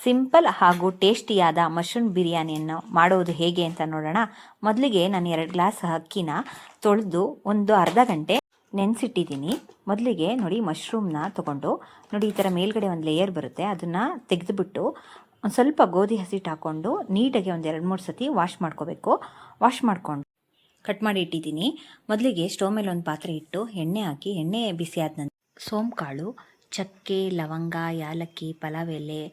Simple ಹಾಗೂ ಟೇಸ್ಟಿಯಾದ mushroom ಬಿರಿಯಾನಿಯನ್ನು ಮಾಡೋದು ಹೇಗೆ ಅಂತ ನೋಡೋಣ. ಮೊದಲಿಗೆ ನಾನು 2 ಗ್ಲಾಸ್ ಅಕ್ಕಿನ ತೊಳೆದು ಒಂದು ಅರ್ಧ ಗಂಟೆ ನೆನೆಸಿಟ್ಟಿದ್ದೀನಿ. ಮೊದಲಿಗೆ ನೋಡಿ ಮಶ್ರೂಮ್ನ ತೊಗೊಂಡು ನೋಡಿ ಈ ಥರ ಮೇಲ್ಗಡೆ ಒಂದು ಲೇಯರ್ ಬರುತ್ತೆ, ಅದನ್ನು ತೆಗೆದುಬಿಟ್ಟು ಒಂದು ಸ್ವಲ್ಪ ಗೋಧಿ ಹಸಿಟ್ಟು ಹಾಕ್ಕೊಂಡು ನೀಟಾಗಿ ಒಂದು 2-3 ಸತಿ ವಾಶ್ ಮಾಡ್ಕೋಬೇಕು. ವಾಶ್ ಮಾಡ್ಕೊಂಡು ಕಟ್ ಮಾಡಿ ಇಟ್ಟಿದ್ದೀನಿ. ಮೊದಲಿಗೆ ಸ್ಟವ್ ಮೇಲೆ ಒಂದು ಪಾತ್ರೆ ಇಟ್ಟು ಎಣ್ಣೆ ಹಾಕಿ, ಎಣ್ಣೆ ಬಿಸಿ ಆದ ನಂತರ ಸೋಂಕಾಳು, ಚಕ್ಕೆ, ಲವಂಗ, ಯಾಲಕ್ಕಿ, ಪಲಾವ್ ಎಲೆ,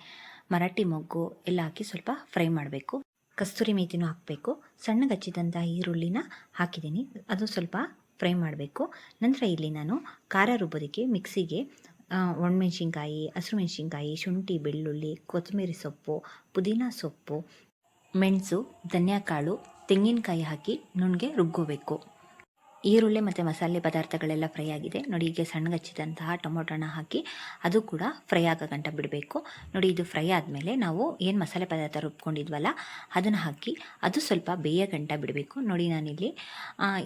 ಮರಾಠಿ ಮೊಗ್ಗು ಎಲ್ಲ ಹಾಕಿ ಸ್ವಲ್ಪ ಫ್ರೈ ಮಾಡಬೇಕು. ಕಸ್ತೂರಿ ಮೇಥಿನೂ ಹಾಕಬೇಕು. ಸಣ್ಣಗೆ ಹಚ್ಚಿದಂಥ ಈರುಳ್ಳಿನ ಹಾಕಿದ್ದೀನಿ, ಅದು ಸ್ವಲ್ಪ ಫ್ರೈ ಮಾಡಬೇಕು. ನಂತರ ಇಲ್ಲಿ ನಾನು ಖಾರ ರುಬ್ಬೋದಕ್ಕೆ ಮಿಕ್ಸಿಗೆ ಒಣಮೆಣ್ಸಿನ್ಕಾಯಿ, ಹಸಿರು ಮೆಣಸಿನ್ಕಾಯಿ, ಶುಂಠಿ, ಬೆಳ್ಳುಳ್ಳಿ, ಕೊತ್ತಂಬರಿ ಸೊಪ್ಪು, ಪುದೀನ ಸೊಪ್ಪು, ಮೆಣಸು, ಧನಿಯಾಕಾಳು, ತೆಂಗಿನಕಾಯಿ ಹಾಕಿ ನುಣ್ಣಗೆ ರುಬ್ಕೋಬೇಕು. ಈರುಳ್ಳಿ ಮತ್ತು ಮಸಾಲೆ ಪದಾರ್ಥಗಳೆಲ್ಲ ಫ್ರೈ ಆಗಿದೆ ನೋಡಿ. ಈಗ ಸಣ್ಣಗೆ ಹಚ್ಚಿದಂತಹ ಟೊಮೊಟೊನ ಹಾಕಿ ಅದು ಕೂಡ ಫ್ರೈ ಆಗೋ ಗಂಟ ಬಿಡಬೇಕು. ನೋಡಿ ಇದು ಫ್ರೈ ಆದಮೇಲೆ ನಾವು ಏನು ಮಸಾಲೆ ಪದಾರ್ಥ ರುಬ್ಕೊಂಡಿದ್ವಲ್ಲ ಅದನ್ನು ಹಾಕಿ ಅದು ಸ್ವಲ್ಪ ಬೇಯೋ ಗಂಟ ಬಿಡಬೇಕು. ನೋಡಿ ನಾನಿಲ್ಲಿ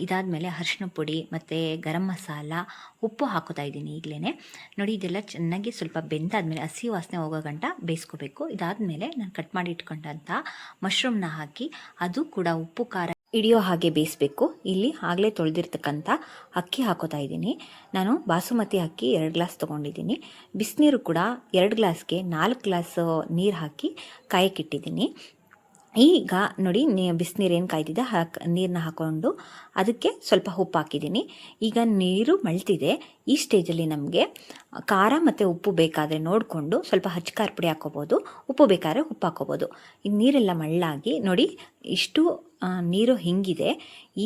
ಇದಾದಮೇಲೆ ಅರಿಶಿನ ಪುಡಿ ಮತ್ತು ಗರಂ ಮಸಾಲ, ಉಪ್ಪು ಹಾಕೋತಾ ಇದ್ದೀನಿ ಈಗಲೇ. ನೋಡಿ ಇದೆಲ್ಲ ಚೆನ್ನಾಗಿ ಸ್ವಲ್ಪ ಬೆಂದಾದಮೇಲೆ ಹಸಿ ವಾಸನೆ ಹೋಗೋ ಗಂಟ ಬೇಯಿಸ್ಕೋಬೇಕು. ಇದಾದಮೇಲೆ ನಾನು ಕಟ್ ಮಾಡಿ ಇಟ್ಕೊಂಡಂಥ ಮಶ್ರೂಮ್ನ ಹಾಕಿ ಅದು ಕೂಡ ಉಪ್ಪು ಖಾರ ಹಿಡಿಯೋ ಹಾಗೆ ಬೇಯಿಸಬೇಕು. ಇಲ್ಲಿ ಆಗಲೇ ತೊಳೆದಿರ್ತಕ್ಕಂಥ ಅಕ್ಕಿ ಹಾಕೋತಾ ಇದ್ದೀನಿ. ನಾನು ಬಾಸುಮತಿ ಅಕ್ಕಿ 2 ಗ್ಲಾಸ್ ತೊಗೊಂಡಿದ್ದೀನಿ. ಬಿಸಿನೀರು ಕೂಡ 2 ಗ್ಲಾಸ್ಗೆ 4 ಗ್ಲಾಸ್ ನೀರು ಹಾಕಿ ಕಾಯಕ್ಕಿಟ್ಟಿದ್ದೀನಿ. ಈಗ ನೋಡಿ ಬಿಸಿನೀರು ಏನು ಕಾಯ್ದಿದೆ ನೀರನ್ನ ಹಾಕ್ಕೊಂಡು ಅದಕ್ಕೆ ಸ್ವಲ್ಪ ಉಪ್ಪು ಹಾಕಿದ್ದೀನಿ. ಈಗ ನೀರು ಮಳ್ತಿದೆ. ಈ ಸ್ಟೇಜಲ್ಲಿ ನಮಗೆ ಖಾರ ಮತ್ತು ಉಪ್ಪು ಬೇಕಾದರೆ ನೋಡಿಕೊಂಡು ಸ್ವಲ್ಪ ಹಚ್ಚ ಖಾರ ಪುಡಿ ಹಾಕ್ಕೋಬೋದು, ಉಪ್ಪು ಬೇಕಾದ್ರೆ ಉಪ್ಪು ಹಾಕ್ಕೋಬೋದು. ಈ ನೀರೆಲ್ಲ ಮಳ್ಳಾಗಿ ನೋಡಿ ಇಷ್ಟು ನೀರು ಹಿಂಗಿದೆ.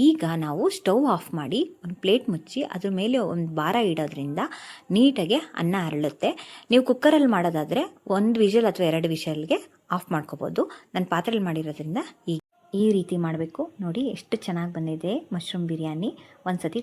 ಈಗ ನಾವು ಸ್ಟವ್ ಆಫ್ ಮಾಡಿ ಒಂದು ಪ್ಲೇಟ್ ಮುಚ್ಚಿ ಅದ್ರ ಮೇಲೆ ಒಂದು ಭಾರ ಇಡೋದ್ರಿಂದ ನೀಟಾಗಿ ಅನ್ನ ಅರಳುತ್ತೆ. ನೀವು ಕುಕ್ಕರಲ್ಲಿ ಮಾಡೋದಾದರೆ 1 ವಿಷಲ್ ಅಥವಾ 2 ವಿಷಲ್ಗೆ ಆಫ್ ಮಾಡ್ಕೋಬೋದು. ನಾನು ಪಾತ್ರೆಯಲ್ಲಿ ಮಾಡಿರೋದ್ರಿಂದ ಈ ರೀತಿ ಮಾಡಬೇಕು. ನೋಡಿ ಎಷ್ಟು ಚೆನ್ನಾಗಿ ಬಂದಿದೆ ಮಶ್ರೂಮ್ ಬಿರಿಯಾನಿ. ಒಂದು ಸತಿ